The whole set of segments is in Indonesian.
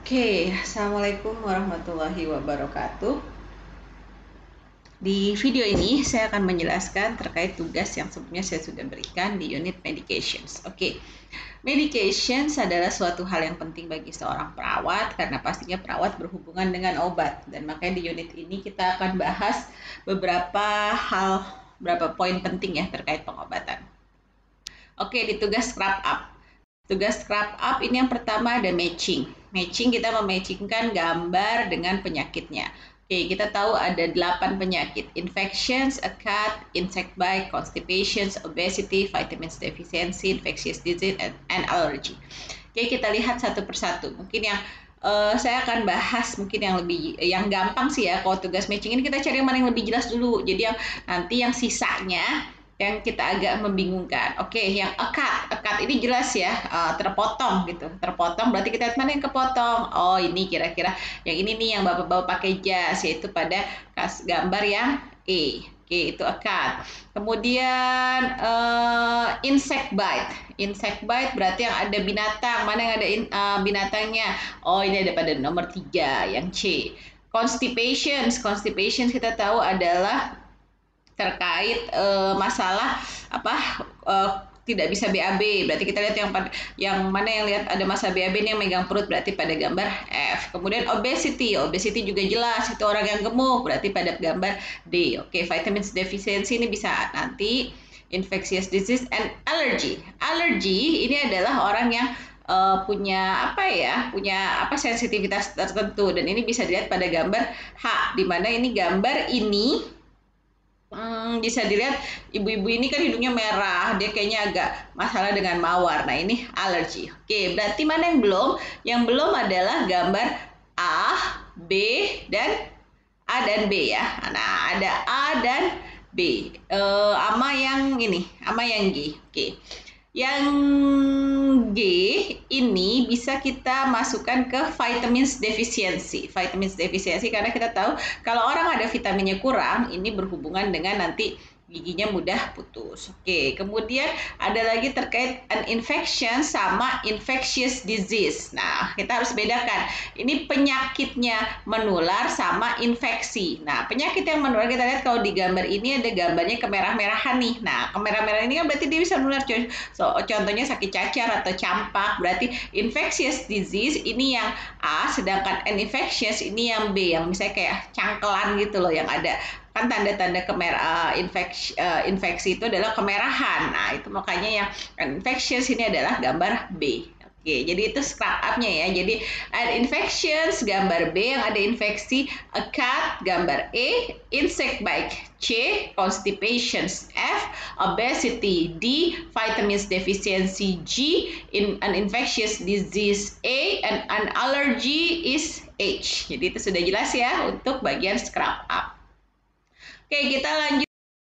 Oke, Assalamualaikum warahmatullahi wabarakatuh. Di video ini saya akan menjelaskan terkait tugas yang sebelumnya saya sudah berikan di unit medications. Oke, medications adalah suatu hal yang penting bagi seorang perawat karena pastinya perawat berhubungan dengan obat. Dan makanya di unit ini kita akan bahas beberapa poin penting ya terkait pengobatan. Oke, di tugas scrub up. Tugas scrub up ini yang pertama ada matching. Matching kita mematchingkan gambar dengan penyakitnya. Oke, kita tahu ada 8 penyakit. Infections, acute, insect bite, constipations, obesity, vitamins deficiency, infectious disease, and allergy. Oke, kita lihat satu persatu. Mungkin yang saya akan bahas mungkin yang gampang sih ya. Kalau tugas matching ini kita cari yang mana yang lebih jelas dulu. Jadi yang sisanya yang kita agak membingungkan. Oke, yang akad ini jelas ya, terpotong gitu. Terpotong berarti kita lihat mana yang kepotong. Oh, ini kira-kira yang ini nih yang bapak-bapak pakai jas, yaitu pada gambar yang E. Oke, itu akad. Kemudian insect bite. Insect bite berarti yang ada binatang. Mana yang ada binatangnya? Oh, ini ada pada nomor 3, yang C. Constipations kita tahu adalah terkait masalah tidak bisa BAB. Berarti kita lihat yang mana yang lihat ada masalah BAB ini yang megang perut, berarti pada gambar F. Kemudian obesity juga jelas, itu orang yang gemuk, berarti pada gambar D. Oke, vitamins deficiency ini bisa nanti. Infectious disease and allergy. Allergy ini adalah orang yang punya sensitivitas tertentu, dan ini bisa dilihat pada gambar H, di mana ini gambar ini bisa dilihat ibu-ibu ini kan hidungnya merah, dia kayaknya agak masalah dengan mawar. Nah, ini alergi. Oke, berarti mana yang belum? Yang belum adalah gambar A, B, dan A dan B ya. Nah, ada A dan B. Ama yang G. Oke. Yang G ini bisa kita masukkan ke vitamins deficiency. Vitamins deficiency karena kita tahu kalau orang ada vitaminnya kurang, ini berhubungan dengan nanti giginya mudah putus. Oke, kemudian ada lagi terkait an infection sama infectious disease. Nah, kita harus bedakan. Ini penyakitnya menular sama infeksi. Nah, penyakit yang menular kita lihat kalau di gambar ini ada gambarnya kemerah-merahan nih. Nah, kemerah-merahan ini kan berarti dia bisa menular. Contohnya sakit cacar atau campak. Berarti infectious disease ini yang A, sedangkan an infectious ini yang B, yang misalnya kayak cangkelan gitu loh, yang ada kan tanda-tanda infeksi itu adalah kemerahan. Nah, itu makanya yang infectious ini adalah gambar B. Oke, jadi itu scrub up-nya ya. Jadi ada infections gambar B yang ada infeksi, acute gambar E, insect bite C, constipations F, obesity D, vitamins deficiency G, an infectious disease A, and an allergy is H. Jadi itu sudah jelas ya untuk bagian scrub up. Oke, kita lanjut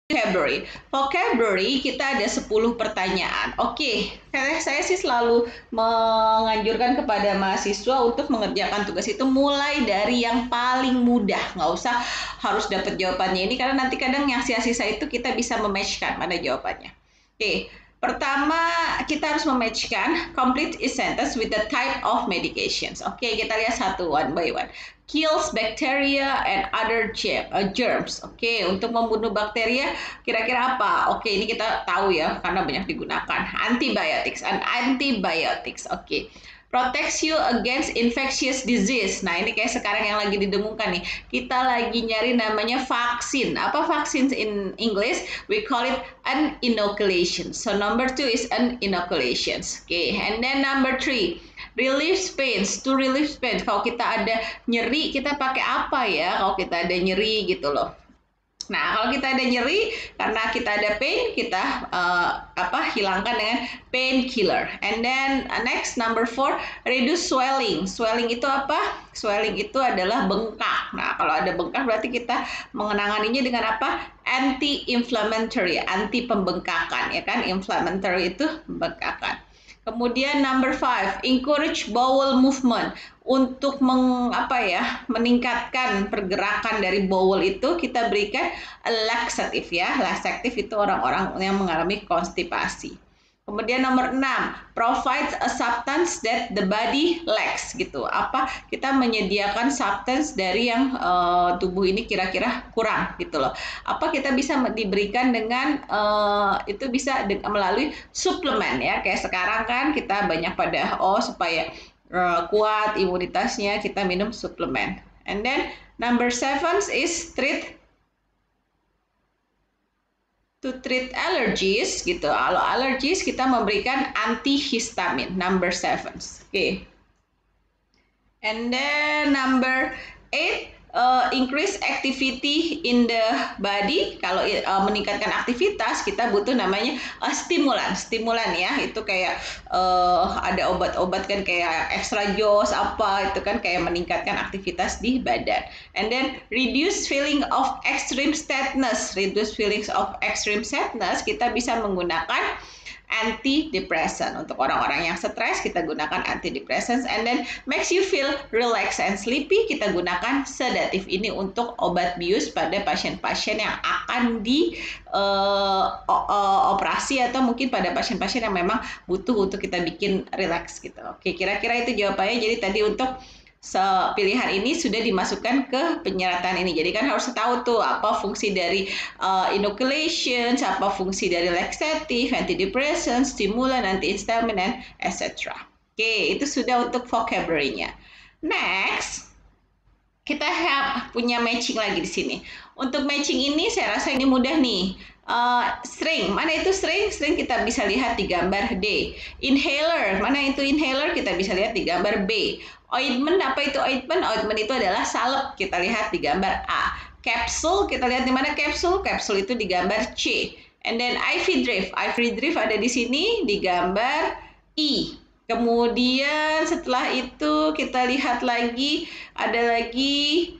vocabulary. Vocabulary kita ada 10 pertanyaan. Oke, saya sih selalu menganjurkan kepada mahasiswa untuk mengerjakan tugas itu mulai dari yang paling mudah. Nggak usah harus dapat jawabannya ini, karena nanti kadang yang sisa-sisa itu kita bisa mematchkan mana jawabannya. Oke, pertama kita harus mematchkan complete a sentence with the type of medications. Oke, kita lihat satu one by one. Kills bacteria and other germs. Oke, untuk membunuh bakteria kira-kira apa? Oke, ini kita tahu ya karena banyak digunakan. Antibiotics. Oke. Protects you against infectious disease. Nah, ini kayak sekarang yang lagi didengungkan nih. Kita lagi nyari namanya vaksin. Apa vaksin in English? We call it an inoculation. So number 2 is an inoculation. Okay, and then number 3. Relief pains. To relieve pains. Kalau kita ada nyeri, kita pakai apa ya? Kalau kita ada nyeri gitu loh. Nah, kalau kita ada nyeri, karena kita ada pain, kita hilangkan dengan painkiller. And then next number 4, reduce swelling. Swelling itu apa? Swelling itu adalah bengkak. Nah, kalau ada bengkak berarti kita mengenanganinya dengan apa? Anti-inflammatory, anti pembengkakan, ya kan? Inflammatory itu pembengkakan. Kemudian number 5, encourage bowel movement. Untuk meningkatkan pergerakan dari bowel itu kita berikan laxative ya. Laxative itu orang-orang yang mengalami konstipasi. Kemudian nomor 6, provides a substance that the body lacks gitu. Apa? Kita menyediakan substance dari yang tubuh ini kira-kira kurang gitu loh. Apa kita bisa diberikan dengan itu bisa melalui suplemen ya. Kayak sekarang kan kita banyak pada supaya kuat imunitasnya kita minum suplemen. And then number 7 is to treat allergies gitu. Kalau allergies kita memberikan antihistamin, number 7. Okay. And then number 8, increase activity in the body. Kalau meningkatkan aktivitas kita butuh namanya stimulan ya. Itu kayak ada obat-obat kan kayak extra dose apa itu kan kayak meningkatkan aktivitas di badan. And then reduce feeling of extreme sadness. Reduce feelings of extreme sadness kita bisa menggunakan antidepressant. Untuk orang-orang yang stres kita gunakan antidepressants. And then makes you feel relaxed and sleepy kita gunakan sedatif. Ini untuk obat bius pada pasien-pasien yang akan di operasi atau mungkin pada pasien-pasien yang memang butuh untuk kita bikin relax gitu. Oke, kira-kira itu jawabannya. Jadi tadi untuk pilihan ini sudah dimasukkan ke penyeratan ini. Jadi kan harus tahu tuh apa fungsi dari inoculation, apa fungsi dari laxative, antidepressant, stimulan, antihistamin, dan etc. Oke, itu sudah untuk vocabulary-nya. Next, kita punya matching lagi di sini. Untuk matching ini saya rasa ini mudah nih. String, mana itu string? String kita bisa lihat di gambar D. Inhaler, mana itu inhaler? Kita bisa lihat di gambar B. Ointment, apa itu ointment? Ointment itu adalah salep, kita lihat di gambar A. Capsule, kita lihat di mana capsule? Capsule itu di gambar C. And then IV drip, IV drip ada di sini di gambar I. Kemudian setelah itu kita lihat lagi, ada lagi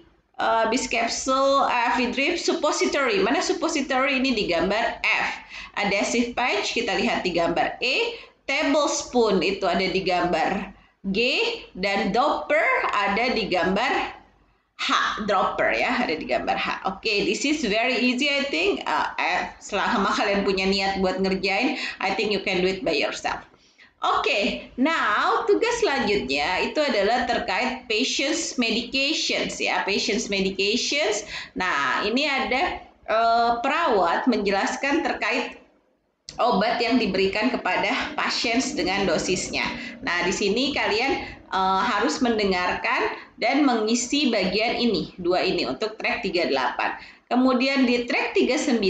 bis capsule, IV drip, suppository. Mana suppository? Ini di gambar F. Adhesive patch kita lihat di gambar E. Tablespoon itu ada di gambar G, dan dropper ada di gambar H. Dropper ya, ada di gambar H. Oke, this is very easy I think. Selama kalian punya niat buat ngerjain, I think you can do it by yourself. Oke, now tugas selanjutnya itu adalah terkait patient's medications ya, patient's medications. Nah, ini ada perawat menjelaskan terkait obat yang diberikan kepada pasien dengan dosisnya. Nah, di sini kalian harus mendengarkan dan mengisi bagian ini, dua ini untuk track 38. Kemudian di track 39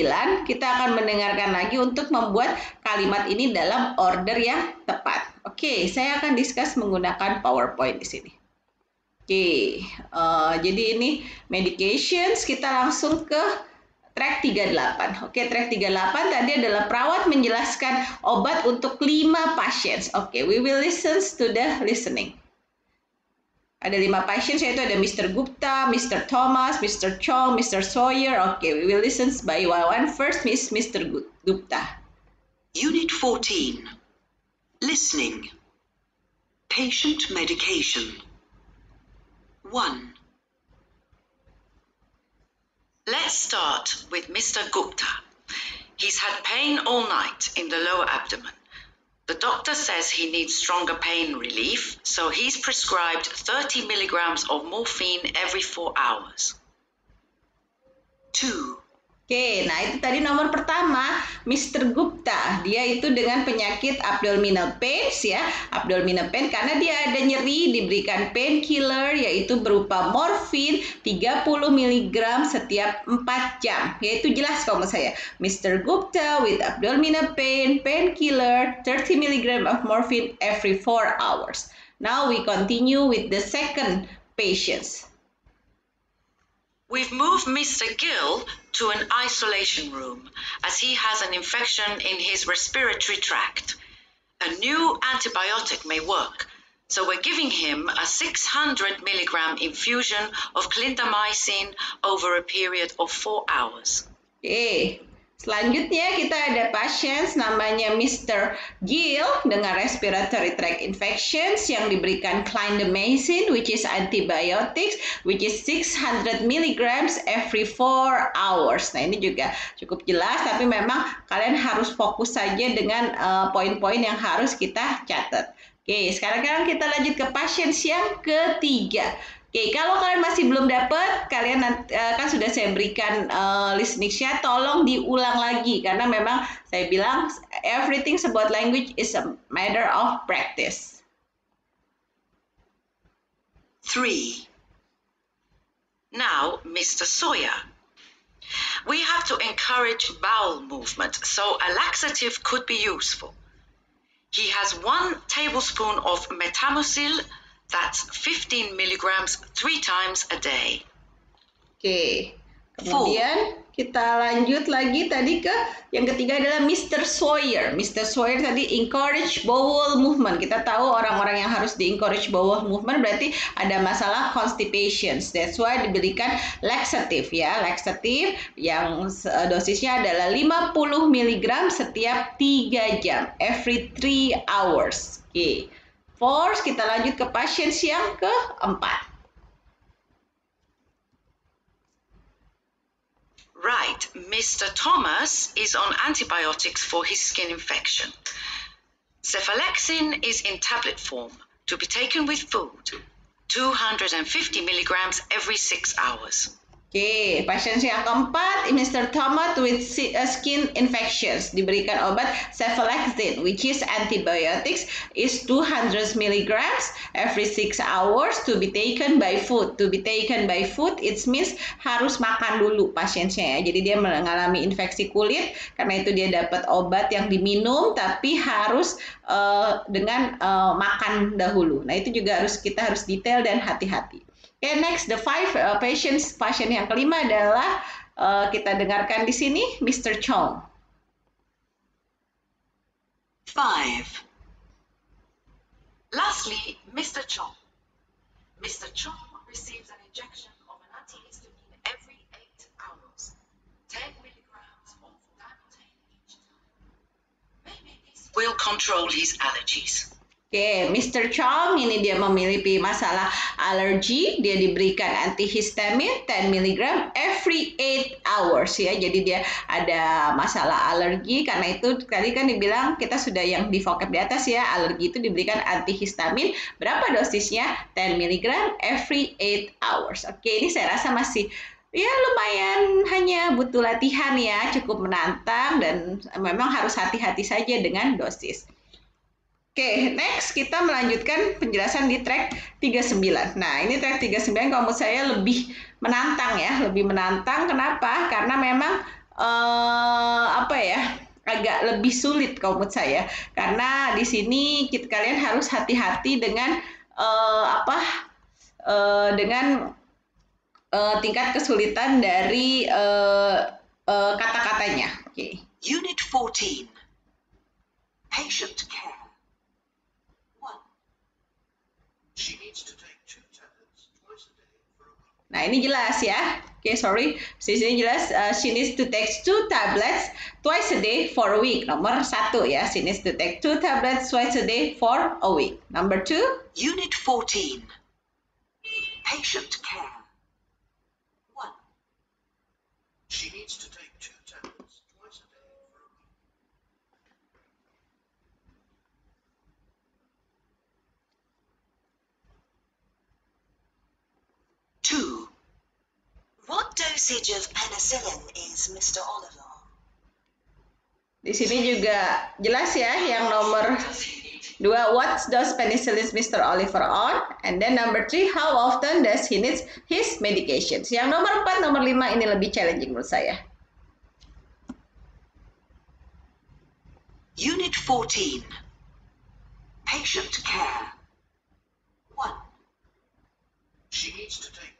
kita akan mendengarkan lagi untuk membuat kalimat ini dalam order yang tepat. Oke, saya akan discuss menggunakan PowerPoint di sini. Oke, jadi ini medications, kita langsung ke track 38. Oke, track 38 tadi adalah perawat menjelaskan obat untuk 5 pasien. Oke, we will listen to the listening. Ada 5 pasien, yaitu ada Mr. Gupta, Mr. Thomas, Mr. Chong, Mr. Sawyer. Oke, we will listen by one. First, Mr. Gupta. Unit 14. Listening. Patient medication. 1. Let's start with Mr. Gupta. He's had pain all night in the lower abdomen. The doctor says he needs stronger pain relief, so he's prescribed 30 milligrams of morphine every 4 hours. 2. Oke, nah itu tadi nomor pertama, Mr. Gupta. Dia itu dengan penyakit abdominal pains ya, abdominal pain karena dia ada nyeri, diberikan painkiller yaitu berupa morfin 30 mg setiap 4 jam. Yaitu jelas kalau menurut saya, Mr. Gupta with abdominal pain, painkiller 30 mg of morphine every 4 hours. Now we continue with the second patient. We've moved Mr. Gill to an isolation room as he has an infection in his respiratory tract. A new antibiotic may work, so we're giving him a 600 milligram infusion of clindamycin over a period of 4 hours. Oke, Selanjutnya kita ada pasien namanya Mr. Gill dengan respiratory tract infections yang diberikan clindamycin which is antibiotics which is 600 mg every 4 hours. Nah, ini juga cukup jelas tapi memang kalian harus fokus saja dengan poin-poin yang harus kita catat. Oke, sekarang kita lanjut ke pasien yang ketiga. Oke, kalau kalian masih belum dapat, kalian kan sudah saya berikan listening-nya, tolong diulang lagi karena memang saya bilang everything about language is a matter of practice. 3. Now, Mr. Sawyer. We have to encourage bowel movement, so a laxative could be useful. He has 1 tablespoon of metamucil. That's 15 milligrams 3 times a day. Oke, kemudian kita lanjut lagi tadi ke yang ketiga adalah Mr. Sawyer. Mr. Sawyer tadi encourage bowel movement. Kita tahu orang-orang yang harus di encourage bowel movement berarti ada masalah constipation. That's why diberikan laxative ya. Laxative yang dosisnya adalah 50 mg setiap 3 jam. Every 3 hours. Oke. Force, kita lanjut ke pasien yang keempat. Right, Mr. Thomas is on antibiotics for his skin infection. Cephalexin is in tablet form to be taken with food, 250 milligrams every 6 hours. Oke, pasien yang keempat, Mr. Thomas with skin infections. Diberikan obat cephalexin, which is antibiotics, is 200 mg every 6 hours to be taken by food. To be taken by food, it means harus makan dulu pasiennya ya. Jadi dia mengalami infeksi kulit, karena itu dia dapat obat yang diminum, tapi harus dengan makan dahulu. Nah, itu juga kita harus detail dan hati-hati. Okay, next, the 5 patients. Pasien yang kelima adalah kita dengarkan di sini, Mr. Chong. 5. Lastly, Mr. Chong. Mr. Chong receives an injection of an antihistamine every 8 hours, 10 milligrams of Damotane each time. Maybe this will control his allergies. Oke, Mr. Chong ini dia memiliki masalah alergi, dia diberikan antihistamin 10 mg every 8 hours ya. Jadi dia ada masalah alergi, karena itu tadi kan dibilang kita sudah yang di vocab di atas ya, alergi itu diberikan antihistamin, berapa dosisnya? 10 mg every 8 hours. Oke, ini saya rasa masih ya lumayan, hanya butuh latihan ya, cukup menantang dan memang harus hati-hati saja dengan dosis. Oke, next kita melanjutkan penjelasan di track 39. Nah, ini track 39 kalau menurut saya lebih menantang ya, lebih menantang. Kenapa? Karena memang agak lebih sulit kalau menurut saya. Karena di sini kalian harus hati-hati dengan tingkat kesulitan dari kata-katanya. Oke. Unit 14. Patient care. She needs to take 2 tablets twice a day for a week. Nah, ini jelas ya. Oke, sorry. Di sini jelas, she needs to take 2 tablets twice a day for a week. Nomor 1 ya, she needs to take 2 tablets twice a day for a week. Number 2. Unit 14. Patient care. 1. She needs to take 2 tablets twice a day for a week. 2. What dosage of penicillin is Mr. Oliver? Di sini juga jelas ya, yang nomor 2, what does penicillin Mr. Oliver on? And then number 3, how often does he need his medications? Yang nomor 4, nomor 5 ini lebih challenging menurut saya. Unit 14. Patient care. 1. She needs to take